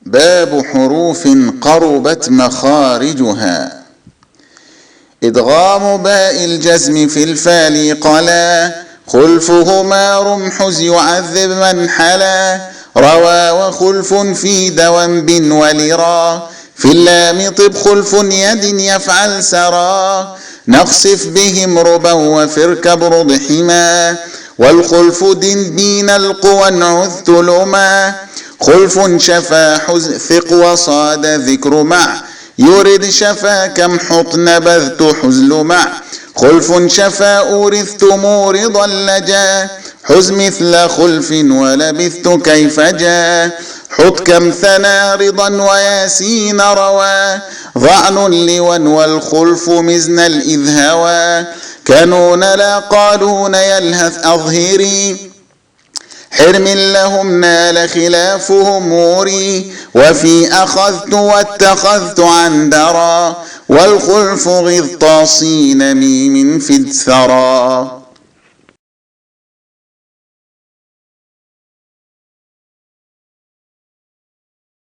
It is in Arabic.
باب حروف قربت مخارجها. إدغام باء الجزم في الفال قلا، خلفهما رمحز يعذب من حلا. روى وخلف في دونب ولرا، في اللام طب خلف يد يفعل سرا. نخسف بهم ربا وفركب رضحما، والخلف دين القوى انعذ لما. خلف شفا ثق وصاد ذكر مع، يرد شفا كم حط نبذت حزل مع. خلف شفا أورثت مورضا لجا، حز مثل خلف ولبثت كيف جا. حط كم ثنى رضا وياسين روى، ظعن لون والخلف مزن الإذ هوى. كانون لا قالون يلهث أظهري، حرم لهم نال خلافهم موري. وفي أخذت واتخذت عن درى، والخلف غض طاصين ميم في الثرى.